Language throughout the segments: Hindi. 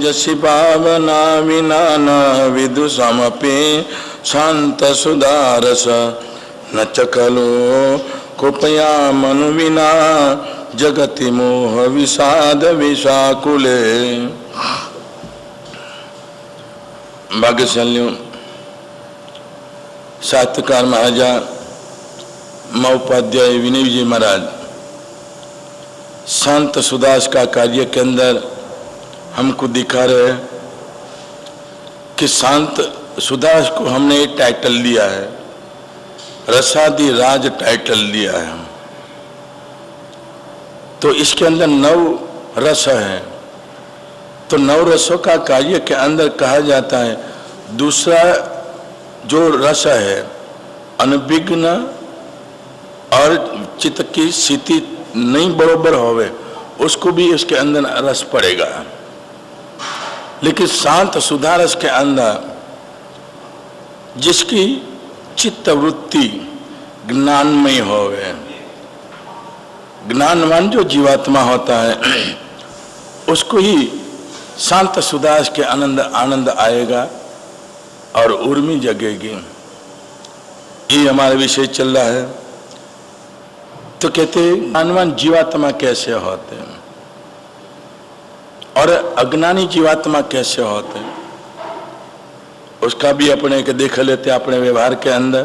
तेजसी पावना विना न विदुषमपि शांत सुदारस न च खलु कृपया मनु विना जगति मोह विषाद विषाकुले। भाग्यशालियों, साहित्यकार महाराजा महोपाध्याय विनय जी महाराज शांत सुदास का कार्य के अंदर हमको दिखा रहे हैं कि शांत सुदास को हमने एक टाइटल दिया है, रसादी राज टाइटल दिया है। तो इसके अंदर 9 रस है। तो 9 रसों का कार्य के अंदर कहा जाता है, दूसरा जो रस है अनभिघ्न और चित्त की स्थिति नहीं बरोबर होवे उसको भी उसके अंदर रस पड़ेगा। लेकिन शांत सुधारस के अंदर जिसकी चित्त वृत्ति ज्ञानमय होवे, ज्ञानवान जो जीवात्मा होता है उसको ही शांत सुदास के आनंद आएगा और उर्मी जगेगी। ये हमारा विषय चल रहा है। तो कहते हैं ज्ञानवान जीवात्मा कैसे होते हैं और अज्ञानी जीवात्मा कैसे होते हैं, उसका भी अपने के देख लेते अपने व्यवहार के अंदर।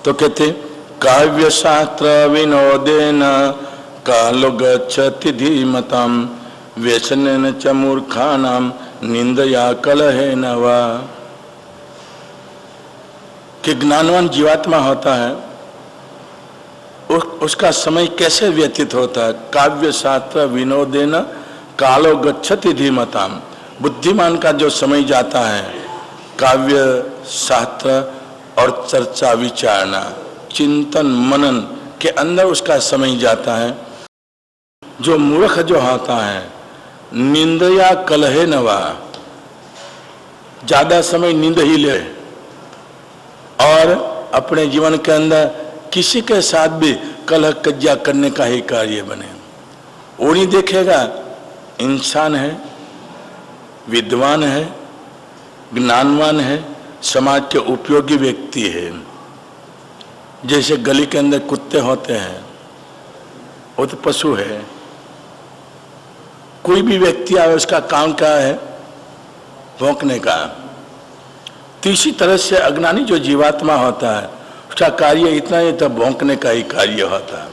तो कहते काव्य शास्त्र विनोदेन कालो गच्छति धीमताम व्यसनेन च मूर्खानाम निंदया कलहेन वा। कि ज्ञानवान जीवात्मा होता है उसका समय कैसे व्यतीत होता है। काव्य शास्त्र विनोदेन कालो गच्छति धीमताम, बुद्धिमान का जो समय जाता है काव्य शास्त्र और चर्चा विचारना चिंतन मनन के अंदर उसका समय जाता है। जो मूर्ख जो होता है निंदया कलहे नवा, ज्यादा समय नींद ही ले और अपने जीवन के अंदर किसी के साथ भी कलह कज्जा करने का ही कार्य बने। वो नहीं देखेगा इंसान है, विद्वान है, ज्ञानवान है, समाज के उपयोगी व्यक्ति है। जैसे गली के अंदर कुत्ते होते हैं वो तो पशु है, कोई भी व्यक्ति आए उसका काम क्या है, भौंकने का। तो इसी तरह से अज्ञानी जो जीवात्मा होता है उसका कार्य इतना ही तो भौंकने का ही कार्य होता है।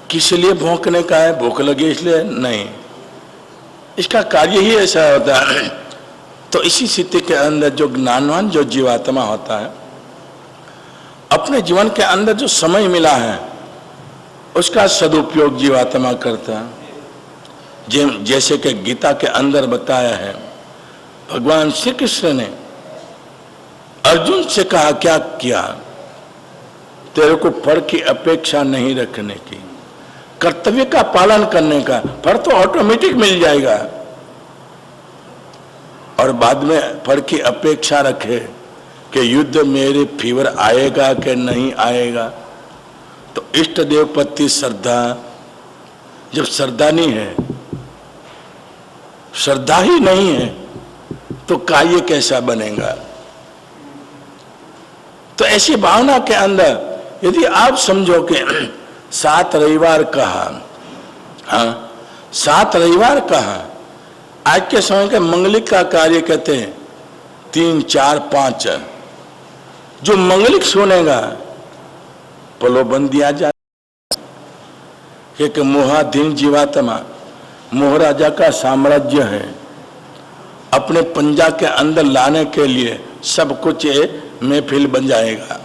किस लिए भौंकने का है, भूख लगे इसलिए नहीं, इसका कार्य ही ऐसा होता है। तो इसी स्थिति के अंदर जो ज्ञानवान जो जीवात्मा होता है अपने जीवन के अंदर जो समय मिला है उसका सदुपयोग जीवात्मा करता है। जैसे कि गीता के अंदर बताया है, भगवान श्री कृष्ण ने अर्जुन से कहा क्या किया, तेरे को फल की अपेक्षा नहीं रखने की, कर्तव्य का पालन करने का, फल तो ऑटोमेटिक मिल जाएगा। और बाद में फल की अपेक्षा रखे कि युद्ध मेरे फीवर आएगा कि नहीं आएगा। तो इष्ट देव प्रति श्रद्धा, जब श्रद्धा नहीं है, श्रद्धा ही नहीं है तो कार्य कैसा बनेगा। तो ऐसी भावना के अंदर यदि आप समझो कि 7 रविवार कहा, हाँ 7 रविवार कहा, आज के समय के मंगलिक का कार्य कहते हैं 3, 4, 5। जो मंगलिक सुनेगा प्रलोभन दिया जाए कि मोहाधीन जीवात्मा मोहराजा का साम्राज्य है, अपने पंजा के अंदर लाने के लिए सब कुछ महफिल बन जाएगा।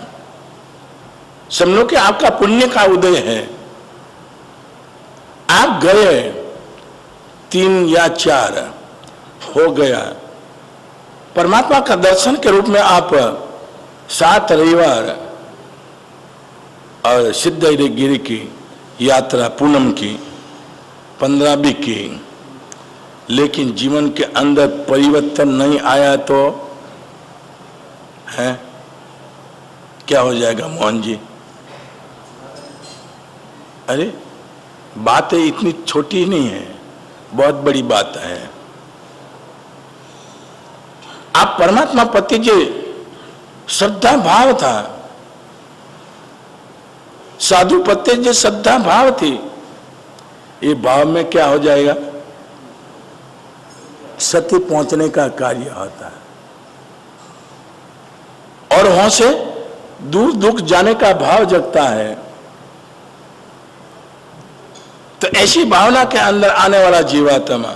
समझो कि आपका पुण्य का उदय है, आप गए 3 या 4 हो गया, परमात्मा का दर्शन के रूप में आप 7 रविवार और सिद्धगिरी की यात्रा पूनम की 15 भी की, लेकिन जीवन के अंदर परिवर्तन नहीं आया तो है क्या हो जाएगा मोहन जी? अरे बात इतनी छोटी नहीं है, बहुत बड़ी बात है। आप परमात्मा प्रति जो श्रद्धा भाव था, साधु प्रति जो श्रद्धा भाव थी, ये भाव में क्या हो जाएगा? सत्य पहुंचने का कार्य होता है और वहां से दूर दुख जाने का भाव जगता है। तो ऐसी भावना के अंदर आने वाला जीवात्मा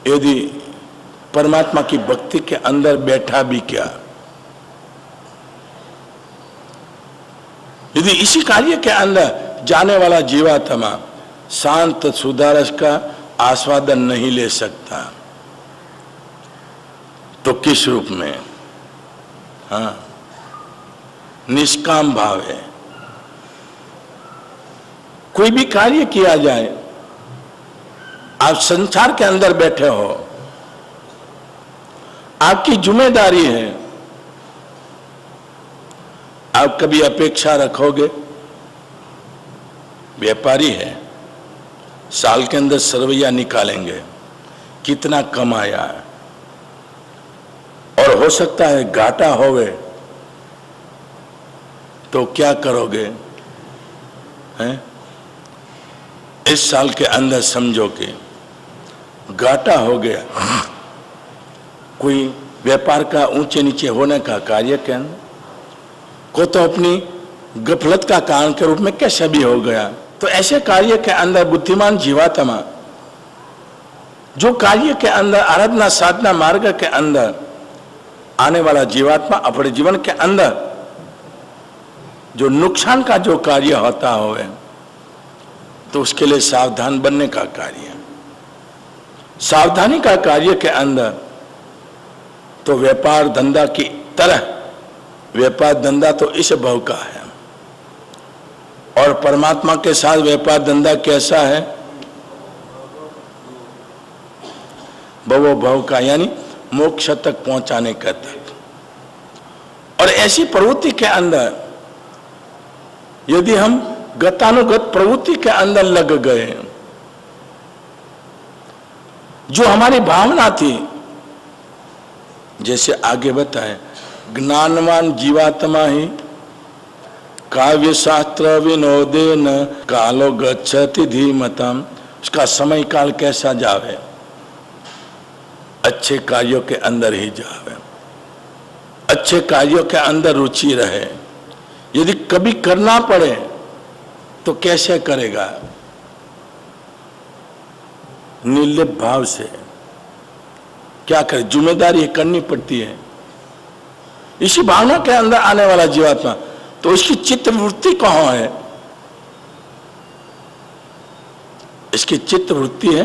यदि परमात्मा की भक्ति के अंदर बैठा भी क्या, यदि इसी कार्य के अंदर जाने वाला जीवात्मा शांत सुधारस का आस्वादन नहीं ले सकता तो किस रूप में? हाँ, निष्काम भाव है। कोई भी कार्य किया जाए, आप संसार के अंदर बैठे हो, आपकी जिम्मेदारी है, आप कभी अपेक्षा रखोगे? व्यापारी है, साल के अंदर सरवैया निकालेंगे, कितना कमाया है, और हो सकता है घाटा होवे तो क्या करोगे? हैं? इस साल के अंदर समझो कि घाटा हो गया, कोई व्यापार का ऊंचे नीचे होने का कार्य के अंदर को तो अपनी गफलत का कारण के रूप में कैसे भी हो गया। तो ऐसे कार्य के अंदर बुद्धिमान जीवात्मा जो कार्य के अंदर आराधना साधना मार्ग के अंदर आने वाला जीवात्मा अपने जीवन के अंदर जो नुकसान का जो कार्य होता हो तो उसके लिए सावधान बनने का कार्य, सावधानी का कार्य के अंदर तो व्यापार धंधा की तरह, व्यापार धंधा तो इस भाव का है और परमात्मा के साथ व्यापार धंधा कैसा है? भवो भव का, यानी मोक्ष तक पहुंचाने का तक। और ऐसी प्रवृत्ति के अंदर यदि हम गतानुगत प्रवृत्ति के अंदर लग गए, जो हमारी भावना थी, जैसे आगे बताएं, ज्ञानवान जीवात्मा ही काव्य शास्त्र विनोदेन कालो गच्छति धीमतम, उसका समय काल कैसा जावे? अच्छे कार्यों के अंदर ही जावे, अच्छे कार्यों के अंदर रुचि रहे। यदि कभी करना पड़े तो कैसे करेगा? निर्लिप्त भाव से। क्या करे? जिम्मेदारी करनी पड़ती है। इसी भावना के अंदर आने वाला जीवात्मा तो इसकी चित्तवृत्ति कहाँ है? इसकी चित्तवृत्ति है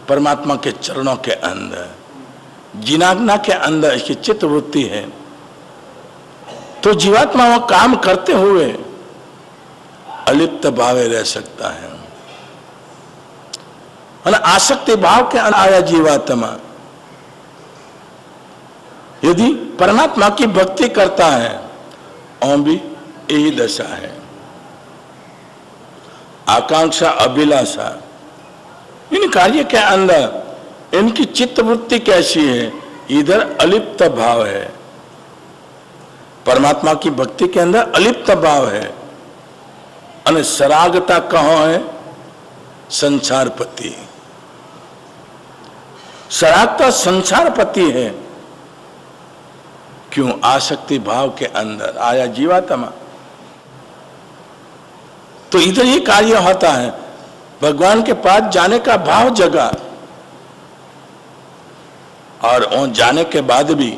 परमात्मा के चरणों के अंदर, जिनाग्ना के अंदर इसकी चित्तवृत्ति है। तो जीवात्मा वो काम करते हुए अलिप्त भावे रह सकता है। आसक्ति भाव के अंदर आया जीवात्मा यदि परमात्मा की भक्ति करता है, और भी यही दशा है। आकांक्षा अभिलाषा इन कार्य के अंदर इनकी चित्तवृत्ति कैसी है? इधर अलिप्त भाव है, परमात्मा की भक्ति के अंदर अलिप्त भाव है। और सरागता कहाँ है? संसारपति। सरागता संसारपति है। क्यों? आसक्ति भाव के अंदर आया जीवात्मा। तो इधर ही कार्य होता है, भगवान के पास जाने का भाव जगा, और वहां जाने के बाद भी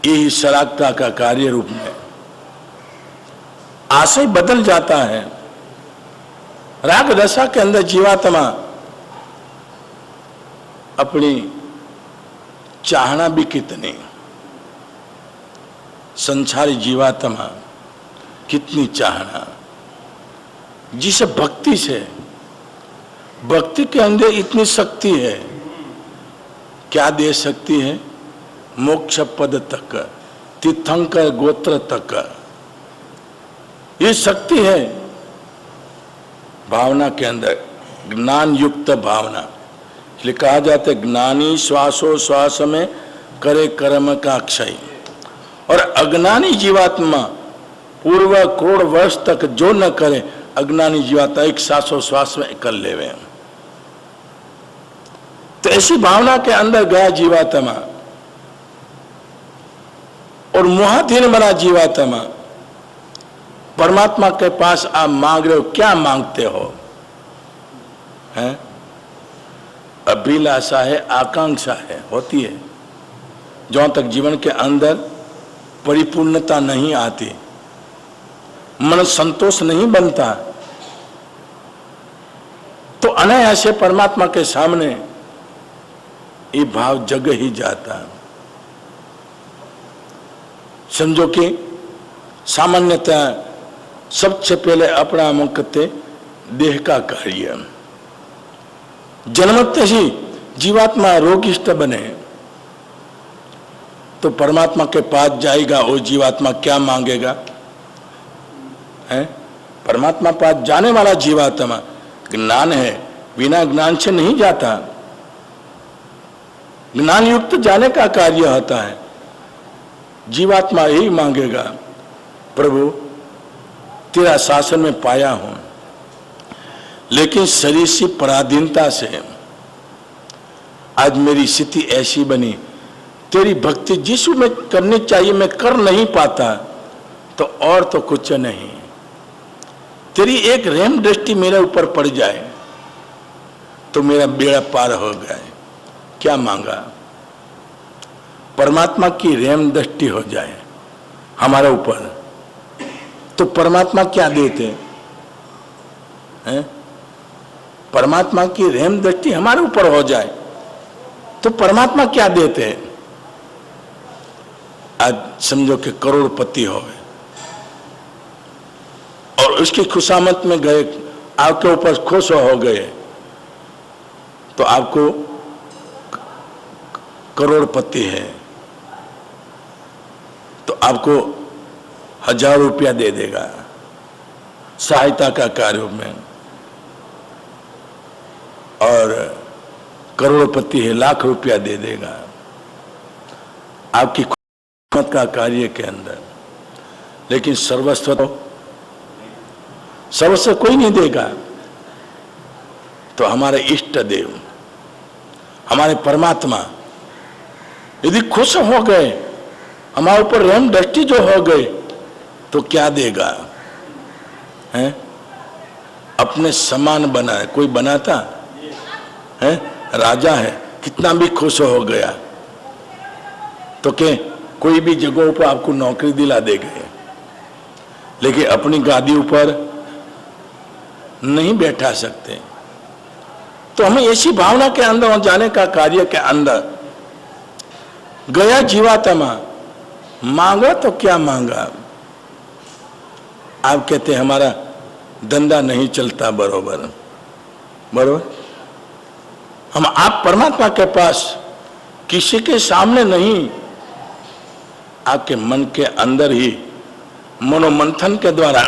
यही सरागता का कार्य रूप में आशय बदल जाता है। राग दशा के अंदर जीवात्मा अपनी चाहना भी कितनी, संसारी जीवात्मा कितनी चाहना, जिसे भक्ति से, भक्ति के अंदर इतनी शक्ति है, क्या दे सकती है? मोक्ष पद तक, तीर्थंकर गोत्र तक ये शक्ति है भावना के अंदर। ज्ञान युक्त भावना, इसलिए कहा जाता है ज्ञानी श्वासोश्वास में करे कर्म का क्षय, और अज्ञानी जीवात्मा पूर्व करोड़ वर्ष तक जो न करे, अज्ञानी जीवात्मा एक श्वासोश्वास में कर लेवे। तो ऐसी भावना के अंदर गया जीवात्मा और मोहाधीन बना जीवात्मा। परमात्मा के पास आप मांग रहे हो, क्या मांगते हो? हैं? अभिलाषा है, आकांक्षा है, होती है। जहां तक जीवन के अंदर परिपूर्णता नहीं आती, मन संतोष नहीं बनता, तो अनायास से परमात्मा के सामने ये भाव जग ही जाता। समझो कि सामान्यतः सबसे पहले अपना मुक्ति देह का कार्य। जन्मते ही जीवात्मा रोगिष्ट बने तो परमात्मा के पास जाएगा, वो जीवात्मा क्या मांगेगा? है परमात्मा पास जाने वाला जीवात्मा ज्ञान है, बिना ज्ञान से नहीं जाता। ज्ञान युक्त जाने का कार्य होता है। जीवात्मा ही मांगेगा, प्रभु तेरा शासन में पाया हूं, लेकिन शरीर से पराधीनता से आज मेरी स्थिति ऐसी बनी, तेरी भक्ति जिस में करनी चाहिए मैं कर नहीं पाता, तो और तो कुछ नहीं, तेरी एक रेम दृष्टि मेरे ऊपर पड़ जाए तो मेरा बेड़ा पार हो गया। क्या मांगा? परमात्मा की रेम दृष्टि हो जाए हमारे ऊपर, तो परमात्मा क्या देते हैं? परमात्मा की रेम दृष्टि हमारे ऊपर हो जाए तो परमात्मा क्या देते हैं? आज समझो कि करोड़पति हो गए और उसकी खुशामद में गए, आपके ऊपर खुश हो गए, तो आपको करोड़पति है तो आपको 1000 रुपया दे देगा सहायता का कार्य में, और करोड़पति है लाख रुपया दे देगा आपकी खुदमत का कार्य के अंदर। लेकिन सर्वस्व कोई नहीं देगा। तो हमारे इष्ट देव, हमारे परमात्मा यदि खुश हो गए, हमारे ऊपर रेम दृष्टि जो हो गए, तो क्या देगा? हैं? अपने समान बनाए। कोई बनाता है? राजा है, कितना भी खुश हो गया तो क्या कोई भी जगहों पर आपको नौकरी दिला देगा, लेकिन अपनी गादी ऊपर नहीं बैठा सकते। तो हमें ऐसी भावना के अंदर जाने का कार्य के अंदर गया जीवात्मा। मांगा तो क्या मांगा? आप कहते हैं हमारा धंधा नहीं चलता बरोबर, बरोबर। हम आप परमात्मा के पास किसी के सामने नहीं, आपके मन के अंदर ही मनोमंथन के द्वारा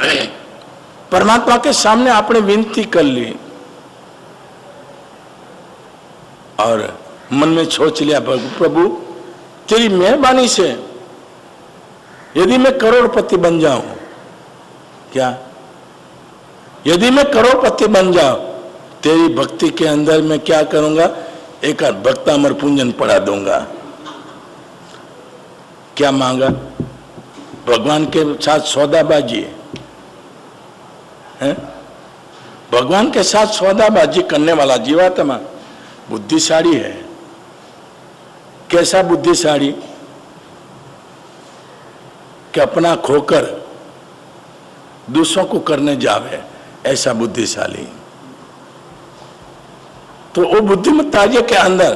परमात्मा के सामने आपने विनती कर ली और मन में सोच लिया, प्रभु तेरी मेहरबानी से यदि मैं करोड़पति बन जाऊं, क्या यदि मैं करोड़पति बन जाऊं, तेरी भक्ति के अंदर मैं क्या करूंगा? एक भक्तामर पूंजन पढ़ा दूंगा। क्या मांगा? भगवान के साथ सौदाबाजी है। भगवान के साथ सौदाबाजी करने वाला जीवात्मा बुद्धिशाली है। कैसा बुद्धिशाली? कि अपना खोकर दूसरों को करने जावे, ऐसा बुद्धिशाली। तो वो बुद्धिमत्ता के अंदर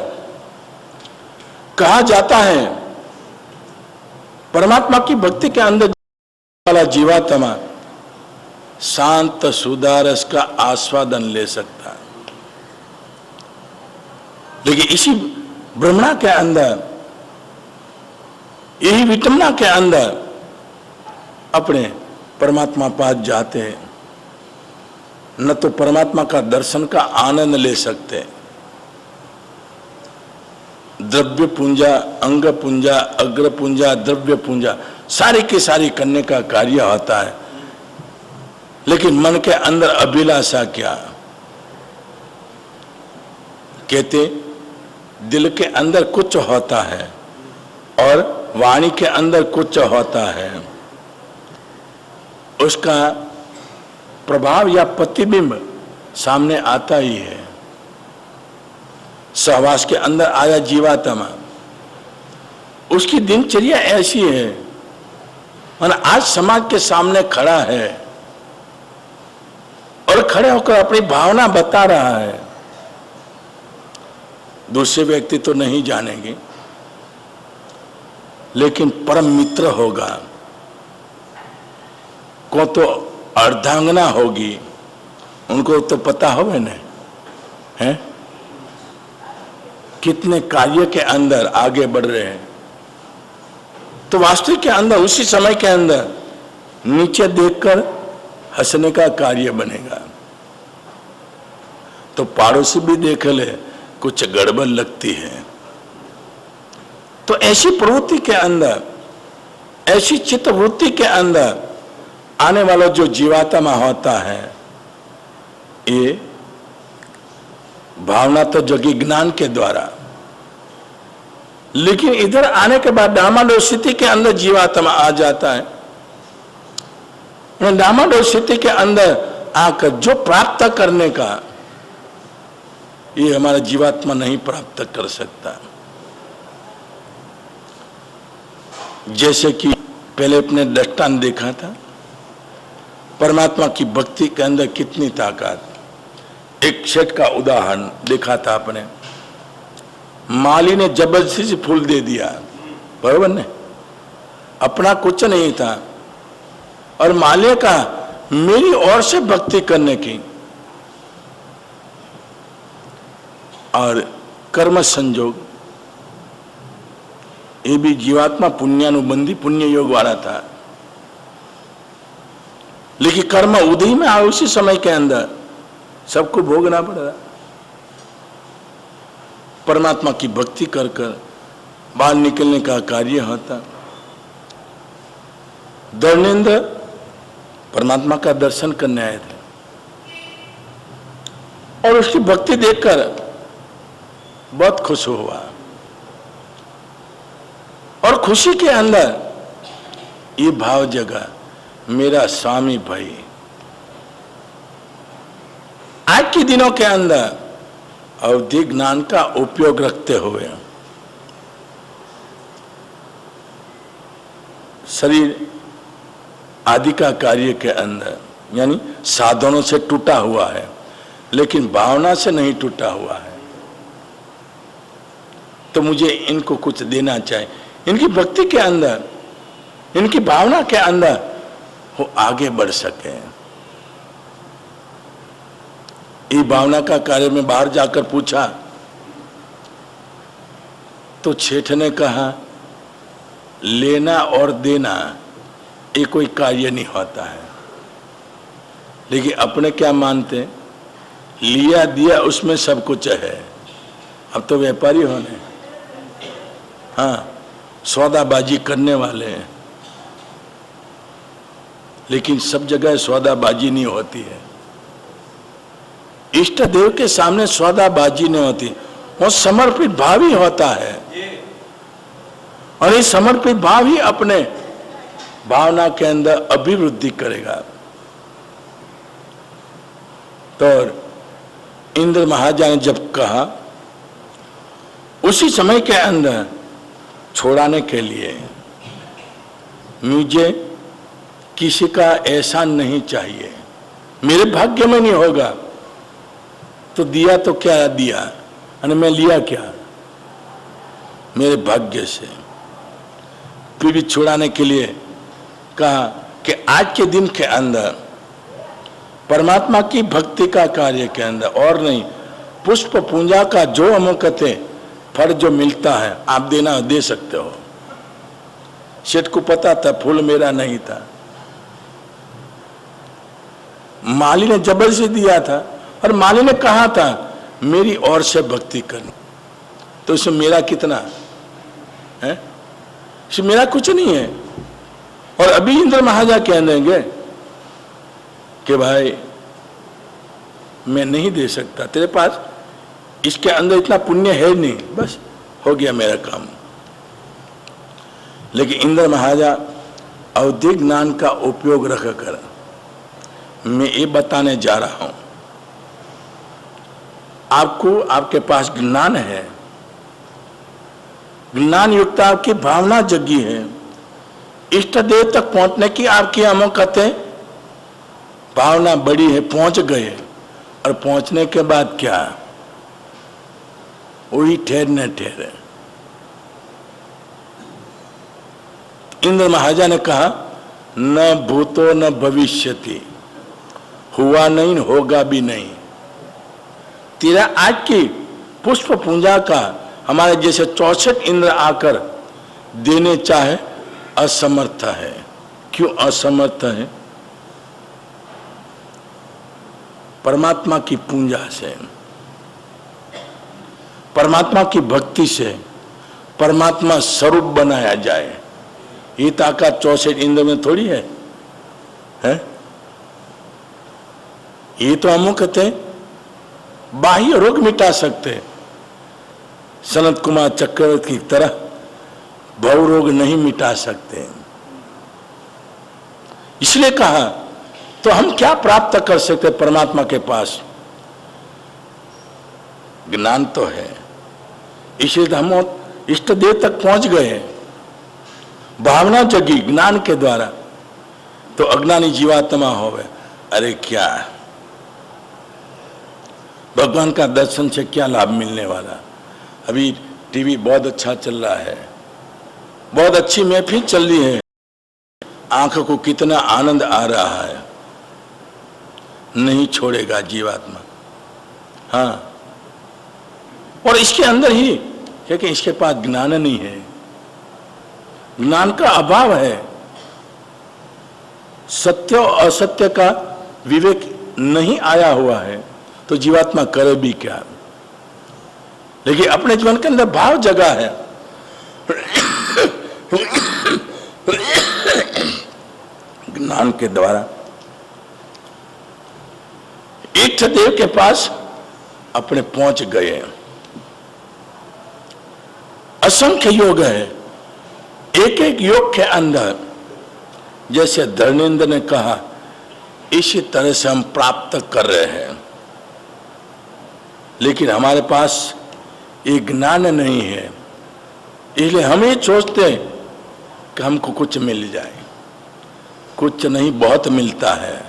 कहा जाता है परमात्मा की भक्ति के अंदर वाला जीवात्मा शांत सुधारस का आस्वादन ले सकता है। लेकिन इसी भ्रमणा के अंदर, यही विटमना के अंदर अपने परमात्मा पास जाते हैं, न तो परमात्मा का दर्शन का आनंद ले सकते, द्रव्य पूंजा, अंग पूंजा, अग्र पूंजा, द्रव्य पूंजा सारी की सारी करने का कार्य होता है। लेकिन मन के अंदर अभिलाषा क्या? कहते दिल के अंदर कुछ होता है और वाणी के अंदर कुछ होता है, उसका प्रभाव या प्रतिबिंब सामने आता ही है। सहवास के अंदर आया जीवात्मा, उसकी दिनचर्या ऐसी है और आज समाज के सामने खड़ा है और खड़े होकर अपनी भावना बता रहा है। दूसरे व्यक्ति तो नहीं जानेंगे, लेकिन परम मित्र होगा, को तो अर्धांगना होगी, उनको तो पता होगा ना है कितने कार्य के अंदर आगे बढ़ रहे हैं। तो वास्तविक के अंदर उसी समय के अंदर नीचे देखकर हंसने का कार्य बनेगा। तो पड़ोसी भी देख ले कुछ गड़बड़ लगती है। तो ऐसी प्रवृत्ति के अंदर, ऐसी चित्तवृत्ति के अंदर आने वाला जो जीवात्मा होता है, ये भावना तो जगी ज्ञान के द्वारा, लेकिन इधर आने के बाद डामाडोल स्थिति के अंदर जीवात्मा आ जाता है। डामाडोल स्थिति के अंदर आकर जो प्राप्त करने का, ये हमारा जीवात्मा नहीं प्राप्त कर सकता। जैसे कि पहले अपने दृष्टांत देखा था, परमात्मा की भक्ति के अंदर कितनी ताकत। एक सेठ का उदाहरण देखा था अपने, माली ने जबरदस्ती से फूल दे दिया, बराबर ने, अपना कुछ नहीं था, और माली का मेरी ओर से भक्ति करने की, और कर्म संजोग, ये भी जीवात्मा पुण्यानुबंधी पुण्य योग वाला था, लेकिन कर्म उदय में आए उसी समय के अंदर सबको भोगना पड़ रहा। परमात्मा की भक्ति कर कर बाहर निकलने का कार्य होता। धर्मेंद्र परमात्मा का दर्शन करने आए थे और उसकी भक्ति देखकर बहुत खुश हुआ, और खुशी के अंदर ये भाव जगा, मेरा स्वामी भाई आज के दिनों के अंदर अवधि ज्ञान का उपयोग रखते हुए शरीर आदि का कार्य के अंदर, यानी साधनों से टूटा हुआ है, लेकिन भावना से नहीं टूटा हुआ है। तो मुझे इनको कुछ देना चाहिए, इनकी भक्ति के अंदर, इनकी भावना के अंदर वो आगे बढ़ सके। ये भावना का कार्य में बाहर जाकर पूछा तो सेठ ने कहा, लेना और देना ये कोई कार्य नहीं होता है। लेकिन अपने क्या मानते, लिया दिया उसमें सब कुछ है। अब तो व्यापारी होने, हाँ, सौदाबाजी करने वाले हैं, लेकिन सब जगह सौदाबाजी नहीं होती है। इष्ट देव के सामने सौदाबाजी नहीं होती, वो समर्पित भाव ही होता है, और ये समर्पित भाव ही अपने भावना के अंदर अभिवृद्धि करेगा। तो इंद्र महाराजा ने जब कहा, उसी समय के अंदर छोड़ाने के लिए, मुझे किसी का एहसान नहीं चाहिए, मेरे भाग्य में नहीं होगा तो दिया तो क्या दिया, और मैं लिया क्या, मेरे भाग्य से। फिर भी छुड़ाने के लिए कहा कि आज के दिन के अंदर परमात्मा की भक्ति का कार्य के अंदर, और नहीं, पुष्प पूजा का जो अमुकते फल जो मिलता है आप देना दे सकते हो। सेठ को पता था फूल मेरा नहीं था, माली ने जबरदस्ती दिया था, और माली ने कहा था मेरी ओर से भक्ति करनी। तो इसमें मेरा कितना है? इसमें मेरा कुछ नहीं है। और अभी इंद्र महाराजा कह देंगे कि भाई मैं नहीं दे सकता, तेरे पास इसके अंदर इतना पुण्य है नहीं, बस हो गया मेरा काम। लेकिन इंद्र महाराजा अवधिक ज्ञान का उपयोग रखकर मैं ये बताने जा रहा हूं, आपको आपके पास ज्ञान है, ज्ञान युक्त आपकी भावना जगी है, इष्ट देव तक पहुंचने की आपकी हम कहते हैं भावना बड़ी है, पहुंच गए, और पहुंचने के बाद क्या, वही ठहर न ठहरे। इंद्र महाराजा ने कहा न भूतो न भविष्यति, हुआ नहीं होगा भी नहीं। तेरा आज की पुष्प पूजा का हमारे जैसे 64 इंद्र आकर देने चाहे असमर्थ है। क्यों असमर्थ है? परमात्मा की पूजा से, परमात्मा की भक्ति से परमात्मा स्वरूप बनाया जाए, ये ताकत 64 इंद्र में थोड़ी है, है? ये तो हम कहते हैं बाह्य रोग मिटा सकते, सनत कुमार चक्रवर्ती की तरह भव रोग नहीं मिटा सकते। इसलिए कहा तो हम क्या प्राप्त कर सकते परमात्मा के पास? ज्ञान तो है, इसलिए तो हम इष्ट देव तक पहुंच गए, भावना जगी ज्ञान के द्वारा। तो अज्ञानी जीवात्मा होवे, अरे क्या भगवान का दर्शन से क्या लाभ मिलने वाला? अभी टीवी बहुत अच्छा चल रहा है, बहुत अच्छी महफिल चल रही है, आंख को कितना आनंद आ रहा है, नहीं छोड़ेगा जीवात्मा। हाँ, और इसके अंदर ही क्योंकि इसके पास ज्ञान नहीं है, ज्ञान का अभाव है, सत्य और असत्य का विवेक नहीं आया हुआ है, तो जीवात्मा करे भी क्या? लेकिन अपने जीवन के अंदर भाव जगा है, ज्ञान के द्वारा इष्ट देव के पास अपने पहुंच गए। असंख्य योग है, एक एक योग के अंदर जैसे धर्मेंद्र ने कहा इसी तरह से हम प्राप्त कर रहे हैं। लेकिन हमारे पास ये ज्ञान नहीं है, इसलिए हम ये सोचते हैं कि हमको कुछ मिल जाए। कुछ नहीं, बहुत मिलता है।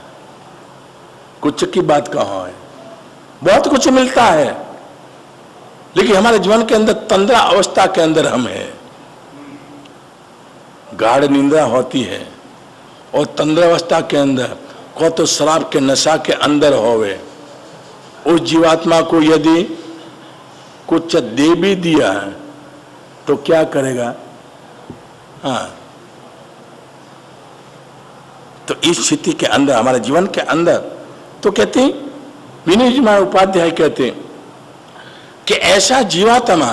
कुछ की बात कहाँ है, बहुत कुछ मिलता है, लेकिन हमारे जीवन के अंदर तंद्रा अवस्था के अंदर हम हैं। गाढ़ निंद्रा होती है, और तंद्रा अवस्था के अंदर को तो शराब के नशा के अंदर होवे, उस जीवात्मा को यदि कुछ दे भी दिया है तो क्या करेगा? हाँ, तो इस स्थिति के अंदर हमारे जीवन के अंदर तो कहते हैं, विनय जी महाराज उपाध्याय कहते हैं कि ऐसा जीवात्मा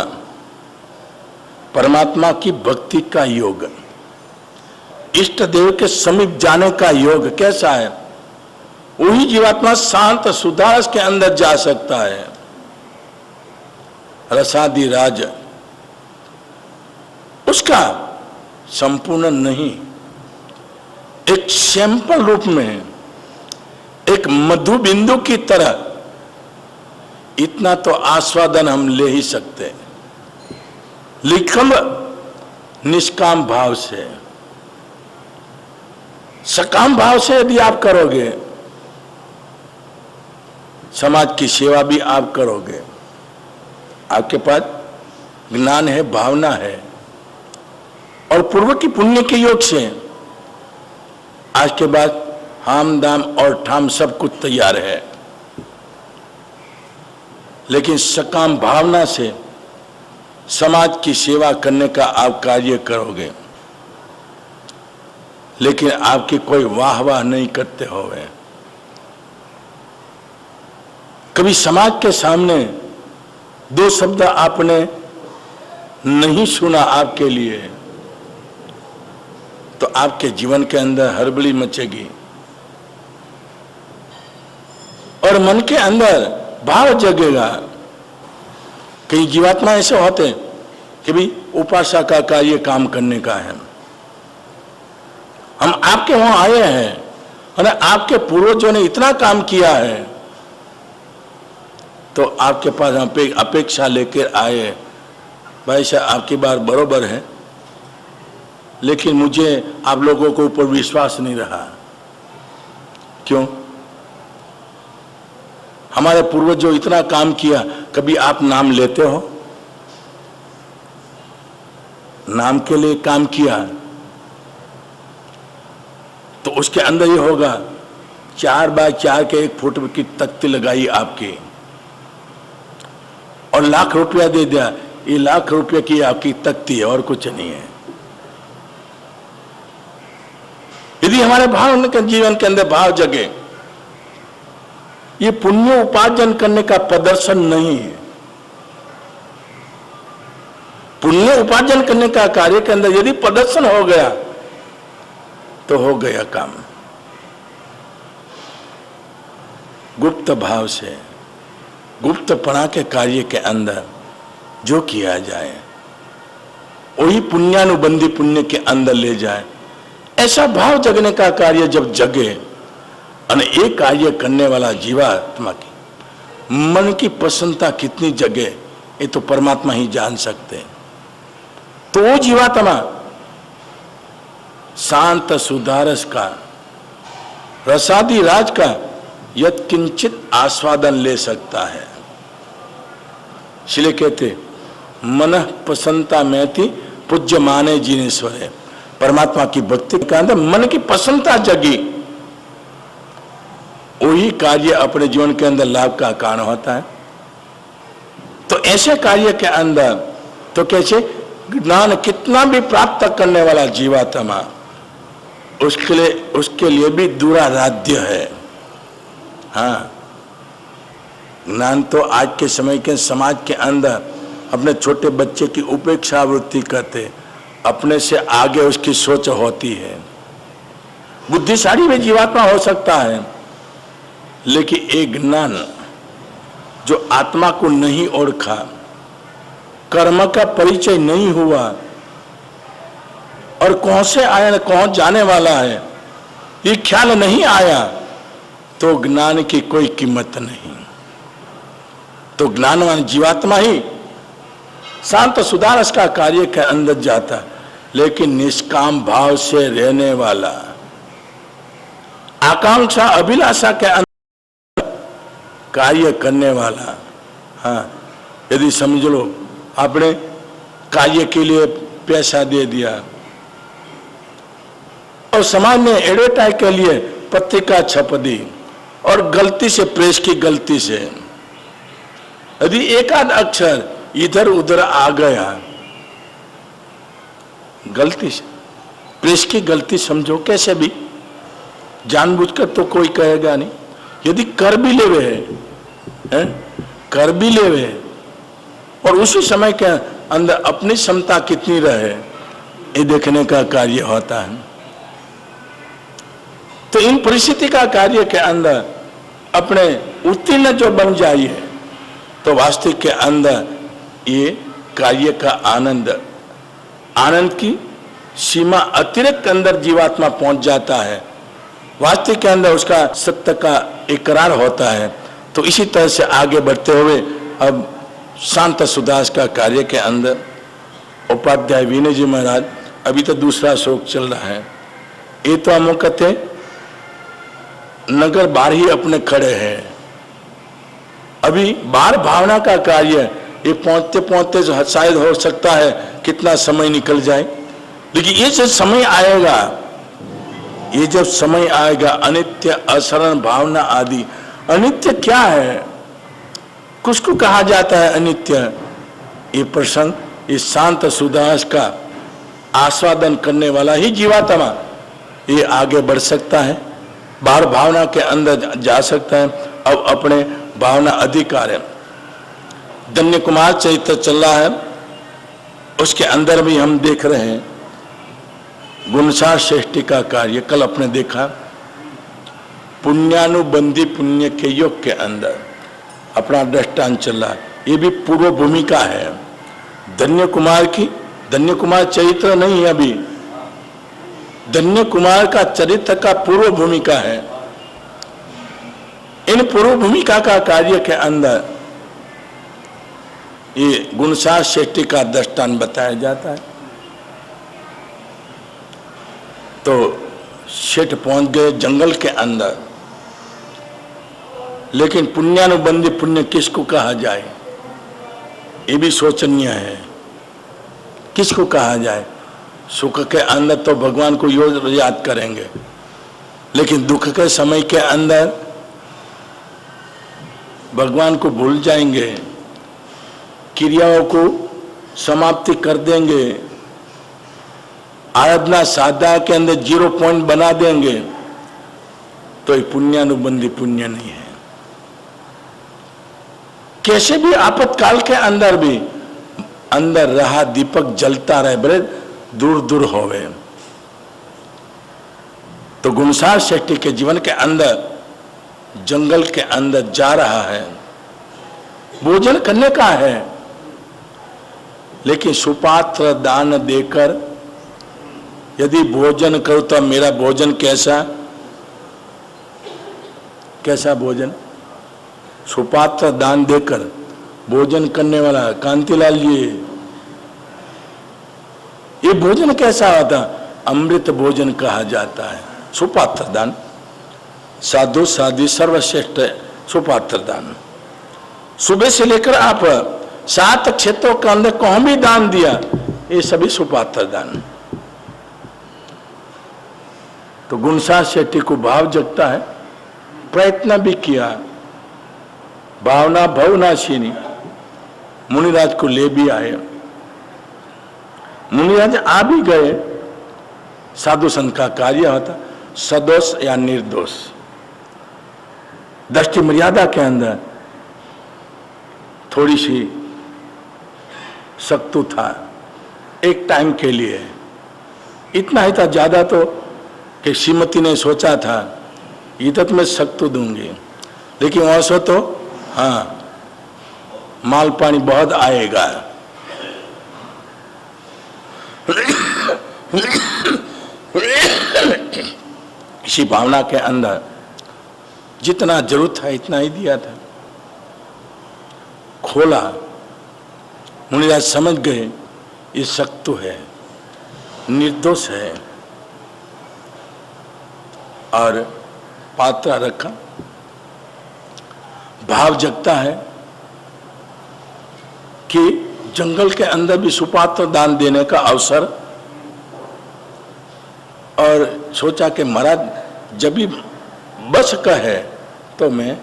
परमात्मा की भक्ति का योग, इष्ट देव के समीप जाने का योग कैसा है? वही जीवात्मा शांत सुधारस के अंदर जा सकता है। रसादि राज उसका संपूर्ण नहीं, एक सैंपल रूप में, एक मधु बिंदु की तरह इतना तो आस्वादन हम ले ही सकते हैं, लेकिन निष्काम भाव से, सकाम भाव से यदि आप करोगे, समाज की सेवा भी आप करोगे, आपके पास ज्ञान है, भावना है, और पूर्व की पुण्य के योग से आज के बाद हाम दाम और ठाम सब कुछ तैयार है। लेकिन सकाम भावना से समाज की सेवा करने का आप कार्य करोगे, लेकिन आपकी कोई वाह वाह नहीं करते होवे, कभी समाज के सामने दो शब्द आपने नहीं सुना आपके लिए, तो आपके जीवन के अंदर हड़बड़ी मचेगी और मन के अंदर भाव जगेगा। कई जीवात्मा ऐसे होते हैं कि भाई उपासना का कार्य काम करने का है, हम आपके वहां आए हैं और आपके पूर्वजों ने इतना काम किया है, तो आपके पास हम अपेक्षा लेकर आए, भाई साहब आपकी बात बरोबर है, लेकिन मुझे आप लोगों के ऊपर विश्वास नहीं रहा। क्यों? हमारे पूर्वजों इतना काम किया, कभी आप नाम लेते हो? नाम के लिए काम किया तो उसके अंदर ये होगा 4 बाय 4 के 1 फुट की तख्ती लगाई आपकी और लाख रुपया दे दिया, ये लाख रुपये की आपकी तख्ती है और कुछ नहीं है। यदि हमारे भाव के जीवन के अंदर भाव जगे, ये पुण्य उपार्जन करने का प्रदर्शन नहीं है, पुण्य उपार्जन करने का कार्य के अंदर यदि प्रदर्शन हो गया तो हो गया काम। गुप्त भाव से, गुप्तपना के कार्य के अंदर जो किया जाए वही पुण्यानुबंधी पुण्य के अंदर ले जाए। ऐसा भाव जगने का कार्य जब जगे और ये कार्य करने वाला जीवात्मा की मन की प्रसन्नता कितनी जगे, ये तो परमात्मा ही जान सकते हैं। तो वो जीवात्मा शांत सुधारस का, रसादी राज का यत्किंचित आस्वादन ले सकता है। इसलिए कहते मन प्रसन्नता में थी पूज्य माने जिनेश्वर है। परमात्मा की भक्ति के अंदर मन की प्रसन्नता जगी, वही कार्य अपने जीवन के अंदर लाभ का कारण होता है। तो ऐसे कार्य के अंदर तो कैसे ज्ञान कितना भी प्राप्त करने वाला जीवात्मा उसके लिए भी दुराराध्य है। हाँ, ज्ञान तो आज के समय के समाज के अंदर अपने छोटे बच्चे की उपेक्षा वृत्ति करते, अपने से आगे उसकी सोच होती है। बुद्धिशाली भी जीवात्मा हो सकता है, लेकिन एक ज्ञान जो आत्मा को नहीं ओढ़ा, कर्म का परिचय नहीं हुआ और कौन से आया कौन जाने वाला है, ये ख्याल नहीं आया, तो ज्ञान की कोई कीमत नहीं। तो ज्ञानवान जीवात्मा ही शांत सुधारस का कार्य के अंदर जाता, लेकिन निष्काम भाव से रहने वाला, आकांक्षा अभिलाषा के अंदर कार्य करने वाला। हाँ, यदि समझ लो आपने कार्य के लिए पैसा दे दिया और समाज में एडवर्टाइज के लिए पत्रिका छप दी और गलती से, प्रेस की गलती से यदि एक आध अक्षर इधर उधर आ गया, गलती से, प्रेस की गलती समझो, कैसे भी जानबूझकर तो कोई कहेगा नहीं। यदि कर भी ले हैं, कर भी ले और उसी समय के अंदर अपनी क्षमता कितनी रहे, ये देखने का कार्य होता है। तो इन परिस्थिति का कार्य के अंदर अपने उत्तीर्ण जो बन जाइए, तो वास्तविक के अंदर ये कार्य का आनंद की सीमा अतिरिक्त अंदर जीवात्मा पहुंच जाता है। वास्तविक के अंदर उसका सत्य का इकरार होता है। तो इसी तरह से आगे बढ़ते हुए अब शांत सुदास का कार्य के अंदर उपाध्याय विनय जी महाराज, अभी तो दूसरा श्लोक चल रहा है। ये तो हम कहते नगर बाहर ही अपने खड़े हैं, अभी बाहर भावना का कार्य, ये पहुंचते पहुंचते शायद हो सकता है कितना समय निकल जाए, लेकिन ये जब समय आएगा, ये जब समय आएगा, अनित्य असरण भावना आदि। अनित्य क्या है, कुछ को कहा जाता है अनित्य। ये प्रसंग, ये शांत सुदास का आस्वादन करने वाला ही जीवात्मा ये आगे बढ़ सकता है, बाहर भावना के अंदर जा सकता है। अब अपने भावना अधिकार है। धन्य कुमार चरित्र चल रहा है, उसके अंदर भी हम देख रहे हैं गुणसार श्रेष्ठी का कार्य। कल अपने देखा पुण्यानुबंधी पुण्य के योग के अंदर अपना दृष्टांत चल रहा, ये भी पूर्व भूमिका है धन्य कुमार की। धन्य कुमार चरित्र नहीं है, अभी धन्य कुमार का चरित्र का पूर्व भूमिका है। इन पूर्व भूमिका का कार्य के अंदर ये गुणसार श्रेष्ठी का दृष्टांत बताया जाता है। तो शेठ पहुंच गए जंगल के अंदर, लेकिन पुण्यानुबंधी पुण्य किसको कहा जाए, ये भी सोचनीय है। किसको कहा जाए? सुख के अंदर तो भगवान को याद करेंगे, लेकिन दुख के समय के अंदर भगवान को भूल जाएंगे, क्रियाओं को समाप्ति कर देंगे, आराधना साधना के अंदर 0 पॉइंट बना देंगे, तो ये पुण्यानुबंधी पुण्य नहीं है। कैसे भी आपातकाल के अंदर भी अंदर रहा दीपक जलता रहे, बड़े दूर दूर होवे। तो गुणसार श्रेष्ठी के जीवन के अंदर जंगल के अंदर जा रहा है, भोजन करने का है, लेकिन सुपात्र दान देकर यदि भोजन करो तो मेरा भोजन कैसा कैसा भोजन? सुपात्र दान देकर भोजन करने वाला कांतिलाल जी, ये भोजन कैसा होता? अमृत भोजन कहा जाता है। सुपात्र दान, साधु साधी सर्वश्रेष्ठ सुपात्र दान। सुबह से लेकर आप 7 क्षेत्रों के अंदर कौन भी दान दिया, ये सभी सुपात्र दान। तो गुणसार श्रेष्ठी को भाव जगता है, प्रयत्न भी किया, भावना भवनाशिनी, मुनिराज को ले भी आए। मुनिराज आ भी गए। साधु संत का कार्य होता सदोष या निर्दोष, दृष्टि मर्यादा के अंदर थोड़ी सी सख्तु था एक टाइम के लिए, इतना ही था। ज्यादा तो कि श्रीमती ने सोचा था इज्जत में सख्तु दूंगी, लेकिन वैसे तो हाँ माल पानी बहुत आएगा। इसी भावना के अंदर जितना जरूरत था इतना ही दिया था। खोला, मुनिराज समझ गए ये सख्तु है, निर्दोष है, और पात्रा रखा। भाव जगता है कि जंगल के अंदर भी सुपात्र दान देने का अवसर, और सोचा कि महाराज जब भी बस कहे तो मैं,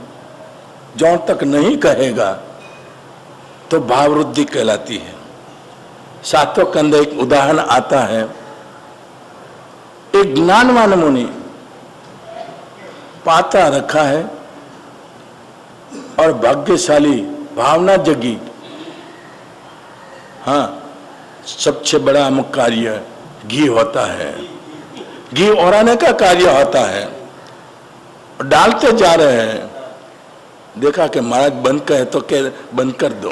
जौन तक नहीं कहेगा तो भाववृद्धि कहलाती है। सातों के अंदर एक उदाहरण आता है, एक ज्ञानवान मुनि पात्रा रखा है और भाग्यशाली भावना जगी। हाँ, सबसे बड़ा अमुक कार्य घी होता है, घी ओराने का कार्य होता है। डालते जा रहे हैं, देखा कि महाराज बंद कहे तो कह बंद कर दो,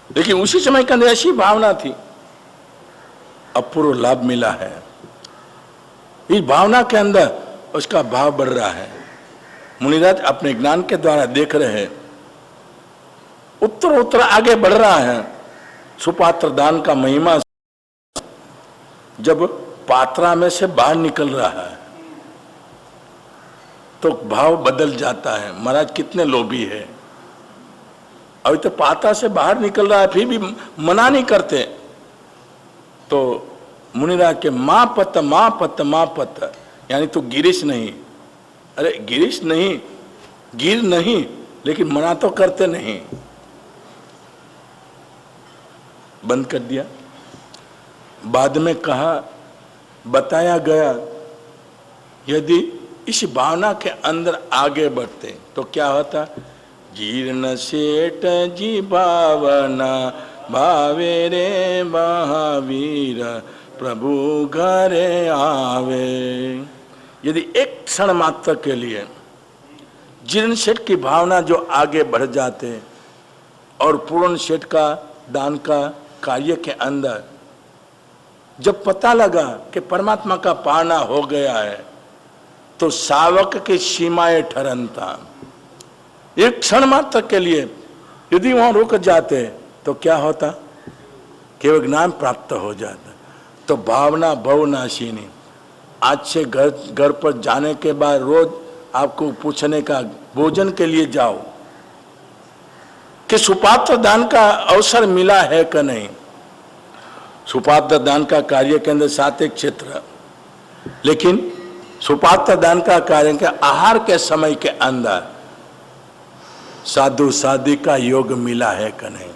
लेकिन उसी समय के अंदर ऐसी भावना थी, अपूर्व लाभ मिला है। इस भावना के अंदर उसका भाव बढ़ रहा है। मुनिराज अपने ज्ञान के द्वारा देख रहे हैं, उत्तर उत्तर आगे बढ़ रहा है। सुपात्र दान का महिमा जब पात्रा में से बाहर निकल रहा है तो भाव बदल जाता है। महाराज कितने लोभी है, अभी तो पात्रा से बाहर निकल रहा है फिर भी मना नहीं करते। तो मुनिराज के माँ पत माँ पत माँ पत, यानी तो गिरीश नहीं, अरे गिरीश नहीं, गिर नहीं, लेकिन मना तो करते नहीं। बंद कर दिया। बाद में कहा, बताया गया यदि इस भावना के अंदर आगे बढ़ते तो क्या होता, जीर्ण सेठ जी भावना भावे रे महावीर प्रभु घरे आवे। यदि एक क्षण मात्र के लिए जीर्ण सेठ की भावना जो आगे बढ़ जाते और पूर्ण सेठ का दान का कार्य के अंदर जब पता लगा कि परमात्मा का पाना हो गया है तो सावक की सीमाएं ठहरनता। एक क्षण मात्र के लिए यदि वहां रुक जाते तो क्या होता, केवल ज्ञान प्राप्त हो जाता। तो भावना भवनाशिनी। आज से घर पर जाने के बाद रोज आपको पूछने का भोजन के लिए जाओ कि सुपात्र दान का अवसर मिला है कि नहीं। सुपात्र दान का कार्य के अंदर सात्विक क्षेत्र, लेकिन सुपात्र दान का कार्य के आहार के समय के अंदर साधु साधी का योग मिला है कि नहीं।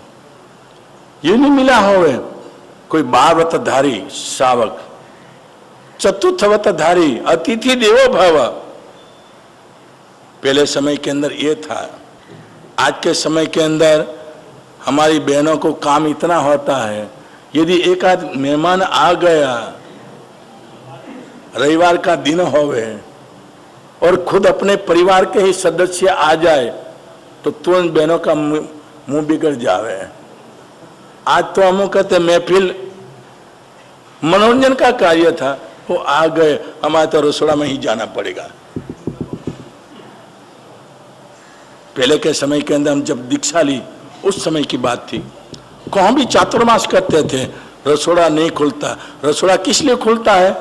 ये नहीं मिला होवे कोई 12 व्रतधारी सावक, चतुर्थ व्रतधारी अतिथि देवो भव। पहले समय के अंदर ये था। आज के समय के अंदर हमारी बहनों को काम इतना होता है, यदि एक आध मेहमान आ गया, रविवार का दिन होवे और खुद अपने परिवार के ही सदस्य आ जाए तो तुरंत बहनों का मुंह बिगड़ जावे। आज तो हम कहते महफिल मनोरंजन का कार्य था, वो आ गए, हमारे तो रसोड़ा में ही जाना पड़ेगा। पहले के समय के अंदर हम जब दीक्षा ली उस समय की बात थी, कहीं भी चातुर्मास करते थे, रसोड़ा नहीं खुलता। रसोड़ा किस लिए खुलता है?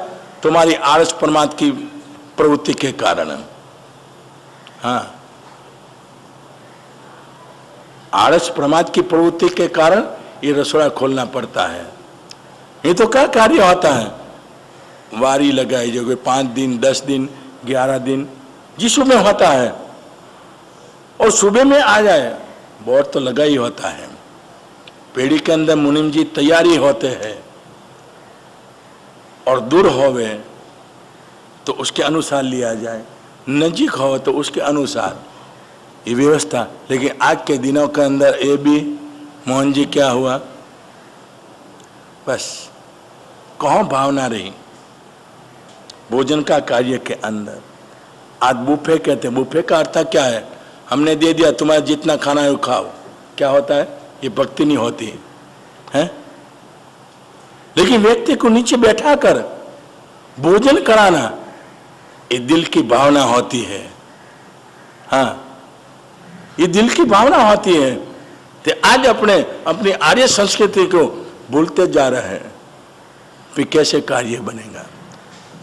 तुम्हारी आलस प्रमाद की प्रवृत्ति के कारण। हाँ, आलस प्रमाद की प्रवृत्ति के कारण ये रसोड़ा खोलना पड़ता है। ये तो क्या कार्य होता है, वारी लगाई जो 5 दिन 10 दिन 11 दिन जिसमें में होता है, और सुबह में आ जाए, बहुत तो लगा ही होता है। पेड़ी के अंदर मुनिम जी तैयारी होते हैं और दूर होवे तो उसके अनुसार लिया जाए, नजीक हो तो उसके अनुसार ये व्यवस्था। लेकिन आज के दिनों के अंदर ये भी मोहन जी क्या हुआ, बस कहाँ भावना रही भोजन का कार्य के अंदर। आज बुफे कहते हैं, बुफे का अर्थ क्या है, हमने दे दिया, तुम्हारा जितना खाना है वो खाओ। क्या होता है, ये भक्ति नहीं होती है। लेकिन व्यक्ति को नीचे बैठा कर भोजन कराना ये दिल की भावना होती है। हाँ, ये दिल की भावना होती है। तो आज अपनी आर्य संस्कृति को भूलते जा रहे हैं, फिर कैसे कार्य बनेगा।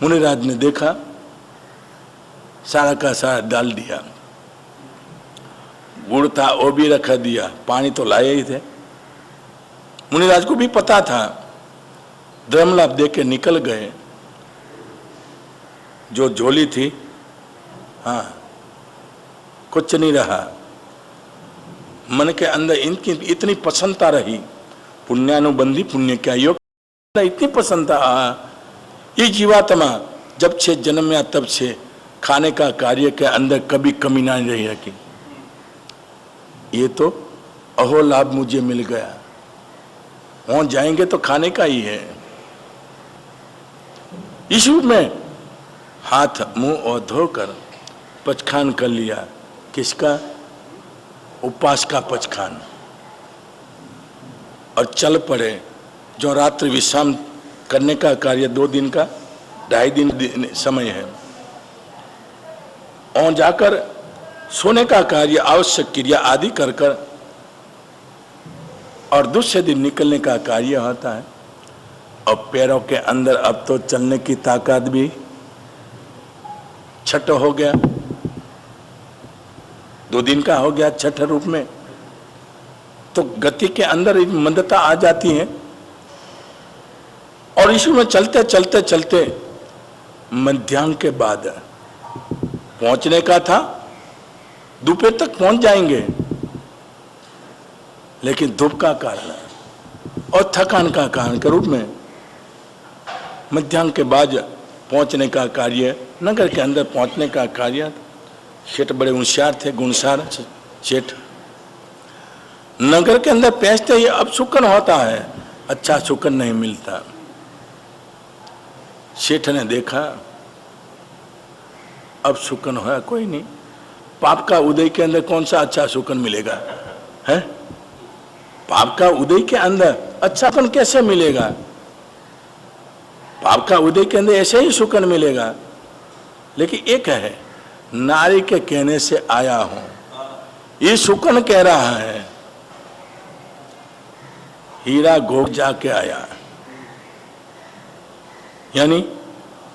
मुनिराज ने देखा, सारा का सारा डाल दिया, गुड़ था वो भी रखा दिया, पानी तो लाए ही थे। मुनिराज को भी पता था, द्रमलाप दे के निकल गए। जो झोली थी, हाँ, कुछ नहीं रहा। मन के अंदर इनकी इतनी प्रसन्नता रही, पुण्यानुबंधी पुण्य क्या योग, इतनी प्रसन्नता। ये जीवात्मा जब से जन्म या तब से खाने का कार्य के अंदर कभी कमी ना रही रखी। ये तो अहो लाभ मुझे मिल गया, वहां जाएंगे तो खाने का ही है। इस रूप में हाथ मुंह और धोकर पचखान कर लिया। किसका? उपवास का पचखान। और चल पड़े। जो रात्रि विश्राम करने का कार्य 2 दिन का 2.5 दिन समय है, और जाकर सोने का कार्य आवश्यक क्रिया आदि कर कर और दूसरे दिन निकलने का कार्य होता है। और पैरों के अंदर अब तो चलने की ताकत भी छठ हो गया, 2 दिन का हो गया छठ रूप में, तो गति के अंदर मंदता आ जाती है। और इसी में चलते चलते चलते मध्याह्न के बाद पहुंचने का था, दोपहर तक पहुंच जाएंगे, लेकिन धूप का कारण और थकान का कारण के रूप में मध्याह्न के बाद पहुंचने का कार्य, नगर के अंदर पहुंचने का कार्य। सेठ बड़े होशियार थे, गुणसार सेठ, नगर के अंदर पहुंचते ही अब सुकन होता है, अच्छा सुकन नहीं मिलता। सेठ ने देखा अब सुकन है कोई नहीं, पाप का उदय के अंदर कौन सा अच्छा सुकन मिलेगा है? पाप का उदय के अंदर अच्छापन कैसे मिलेगा? पाप का उदय के अंदर ऐसे ही सुकन मिलेगा। लेकिन एक है, नारी के कहने से आया हूं, ये सुकन कह रहा है, हीरा घोक जाके आया, यानी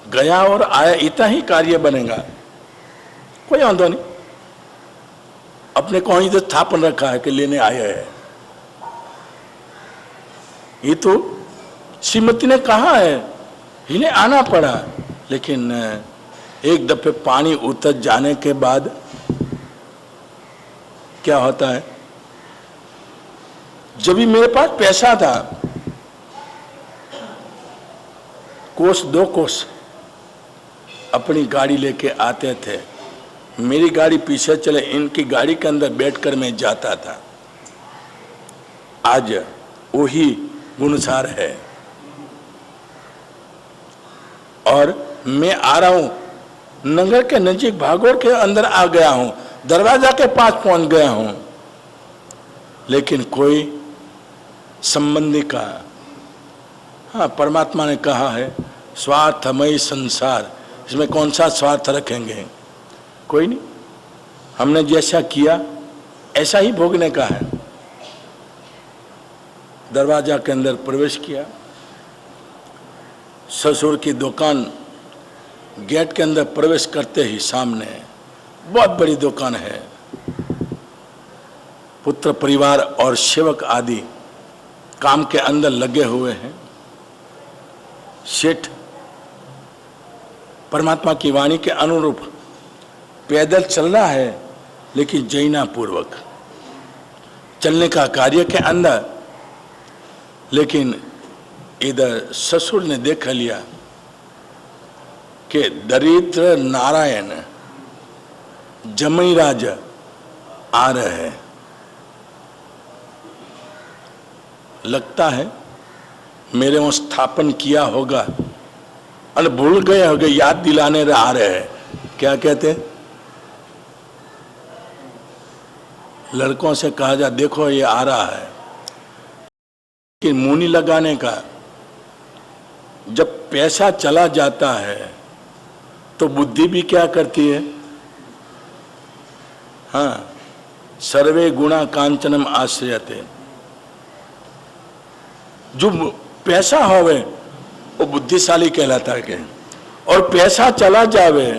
गया और आया इतना ही कार्य बनेगा, कोई आंदोलन नहीं। अपने को ही तो स्थापन रखा है कि लेने आया है। ये तो श्रीमती ने कहा है, इन्हें आना पड़ा, लेकिन एक दफे पानी उतर जाने के बाद क्या होता है, जब भी मेरे पास पैसा था, कोस 2 कोस अपनी गाड़ी लेके आते थे, मेरी गाड़ी पीछे चले, इनकी गाड़ी के अंदर बैठकर मैं जाता था। आज वही गुणसार है और मैं आ रहा हूं, नगर के नजीक भागोड़ के अंदर आ गया हूं, दरवाजा के पास पहुंच गया हूं, लेकिन कोई संबंधी का, हाँ परमात्मा ने कहा है स्वार्थमय संसार, इसमें कौन सा स्वार्थ रखेंगे? कोई नहीं। हमने जैसा किया ऐसा ही भोगने का है। दरवाजा के अंदर प्रवेश किया, ससुर की दुकान, गेट के अंदर प्रवेश करते ही सामने बहुत बड़ी दुकान है, पुत्र परिवार और सेवक आदि काम के अंदर लगे हुए हैं। सेठ परमात्मा की वाणी के अनुरूप पैदल चल रहा है, लेकिन जैना पूर्वक चलने का कार्य के अंदर। लेकिन इधर ससुर ने देख लिया कि दरिद्र नारायण जमईराज आ रहे हैं, लगता है मेरे वहां स्थापन किया होगा और भूल गए होंगे, याद दिलाने आ रहे हैं। क्या कहते, लड़कों से कहा जा देखो ये आ रहा है, कि मुनी लगाने का, जब पैसा चला जाता है तो बुद्धि भी क्या करती है, हाँ सर्वे गुणा कांचनम आश्रयते, जो पैसा होवे वो बुद्धिशाली कहलाता है। और पैसा चला जावे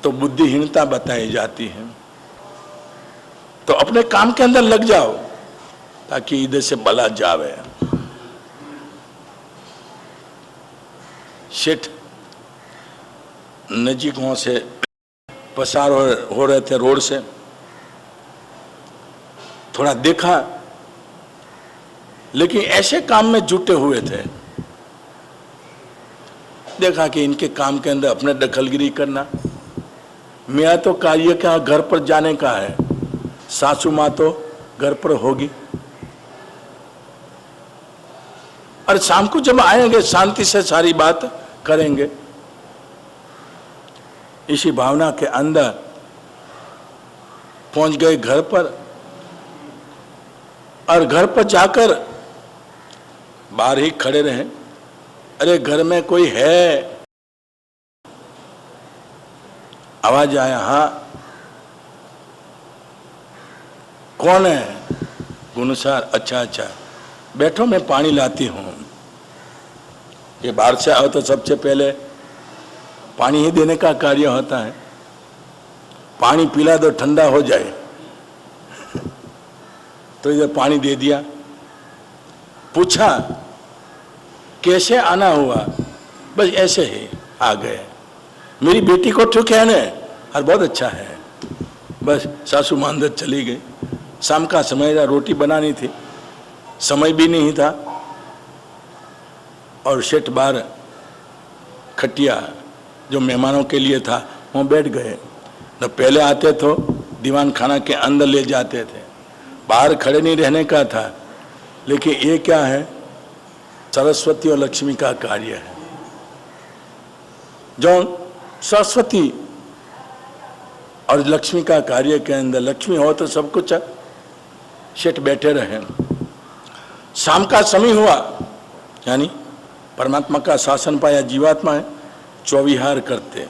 तो बुद्धिहीनता बताई जाती है। तो अपने काम के अंदर लग जाओ ताकि इधर से बला जावे। सेठ नजीकों से पसार हो रहे थे रोड से, थोड़ा देखा, लेकिन ऐसे काम में जुटे हुए थे, देखा कि इनके काम के अंदर अपने दखलगिरी करना। मेरा तो कार्य क्या घर पर जाने का है, सासू माँ तो घर पर होगी, और शाम को जब आएंगे शांति से सारी बात करेंगे। इसी भावना के अंदर पहुंच गए घर पर, और घर पर जाकर बाहर ही खड़े रहे। अरे घर में कोई है? आवाज आया, हाँ कौन है? गुणसार, अच्छा अच्छा बैठो मैं पानी लाती हूं। ये बाहर से आओ तो सबसे पहले पानी ही देने का कार्य होता है। पानी पिला दो ठंडा हो जाए तो इधर पानी दे दिया। पूछा कैसे आना हुआ? बस ऐसे ही आ गए। मेरी बेटी को ठीक है ना? और बहुत अच्छा है। बस सासू मां अंदर चली गई। शाम का समय था, रोटी बनानी थी, समय भी नहीं था, और सेठ बाहर खटिया जो मेहमानों के लिए था वहाँ बैठ गए। तो पहले आते तो दीवान खाना के अंदर ले जाते थे, बाहर खड़े नहीं रहने का था, लेकिन ये क्या है, सरस्वती और लक्ष्मी का कार्य है। जो सरस्वती और लक्ष्मी का कार्य के अंदर, लक्ष्मी हो तो सब कुछ सेठ बैठे रहे। शाम का समय हुआ, यानी परमात्मा का शासन पाया जीवात्मा है, चौविहार करते।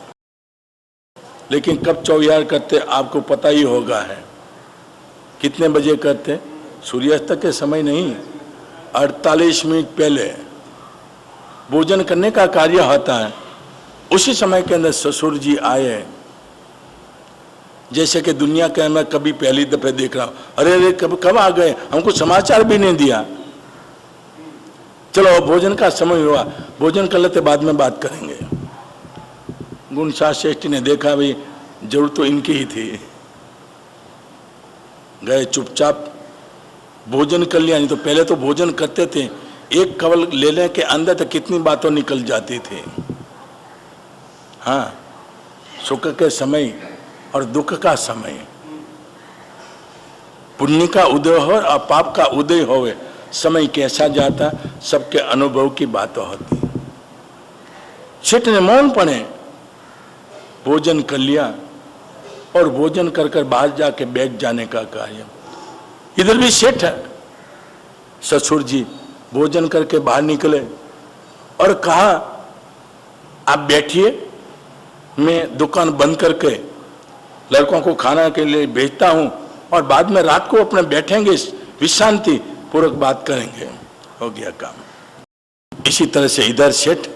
लेकिन कब चौविहार करते आपको पता ही होगा है। कितने बजे करते? सूर्यास्त के समय नहीं, 48 मिनट पहले भोजन करने का कार्य होता है। उसी समय के अंदर ससुर जी आए। जैसे कि दुनिया के मैं कभी पहली दफे देख रहा हूं, अरे कब आ गए, हमको समाचार भी नहीं दिया। चलो भोजन का समय हुआ, भोजन कर लेते, बाद में बात करेंगे। गुणशाह श्रेष्ठी ने देखा भाई जरूरत तो इनकी ही थी, गए चुपचाप भोजन कर लिया। नहीं तो पहले तो भोजन करते थे, एक कवल लेने के अंदर तो कितनी बातों निकल जाती थी। हाँ, सुख के समय और दुख का समय, पुण्य का उदय हो और पाप का उदय होवे, समय कैसा जाता, सबके अनुभव की बात होती। सेठ ने मौन पड़े, भोजन कर लिया और भोजन कर कर बाहर जाके बैठ जाने का कार्य। इधर भी सेठ है, ससुर जी भोजन करके बाहर निकले और कहा आप बैठिए, मैं दुकान बंद करके लड़कों को खाना के लिए भेजता हूं और बाद में रात को अपने बैठेंगे, विश्रांति पूर्वक बात करेंगे। हो गया काम। इसी तरह से इधर सेठ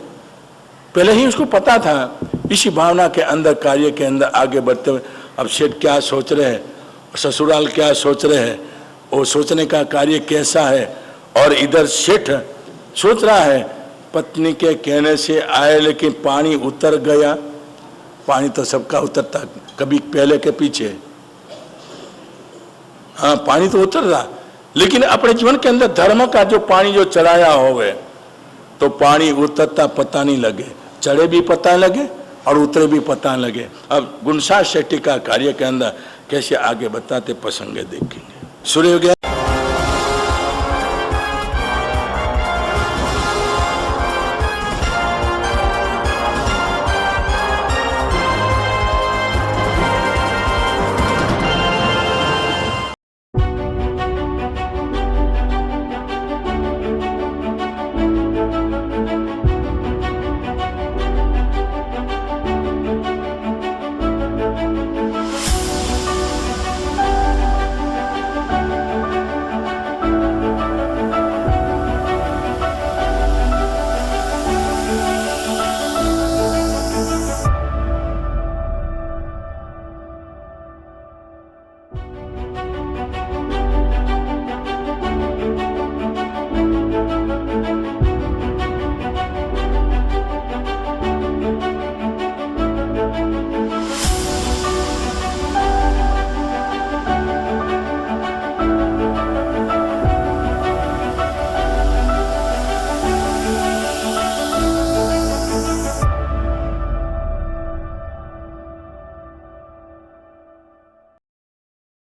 पहले ही उसको पता था, इसी भावना के अंदर कार्य के अंदर आगे बढ़ते हुए अब सेठ क्या सोच रहे हैं, ससुराल क्या सोच रहे हैं, वो सोचने का कार्य कैसा है। और इधर सेठ सोच रहा है पत्नी के कहने से आए, लेकिन पानी उतर गया। पानी तो सबका उतरता, कभी पहले के पीछे। हाँ, पानी तो उतर रहा, लेकिन अपने जीवन के अंदर धर्म का जो पानी जो चढ़ाया होवे तो पानी उतरता पता नहीं लगे, चढ़े भी पता लगे और उतरे भी पता लगे। अब गुणशाह शेट्टी का कार्य के अंदर कैसे आगे बताते प्रसंग देखेंगे। सूर्य हो गया।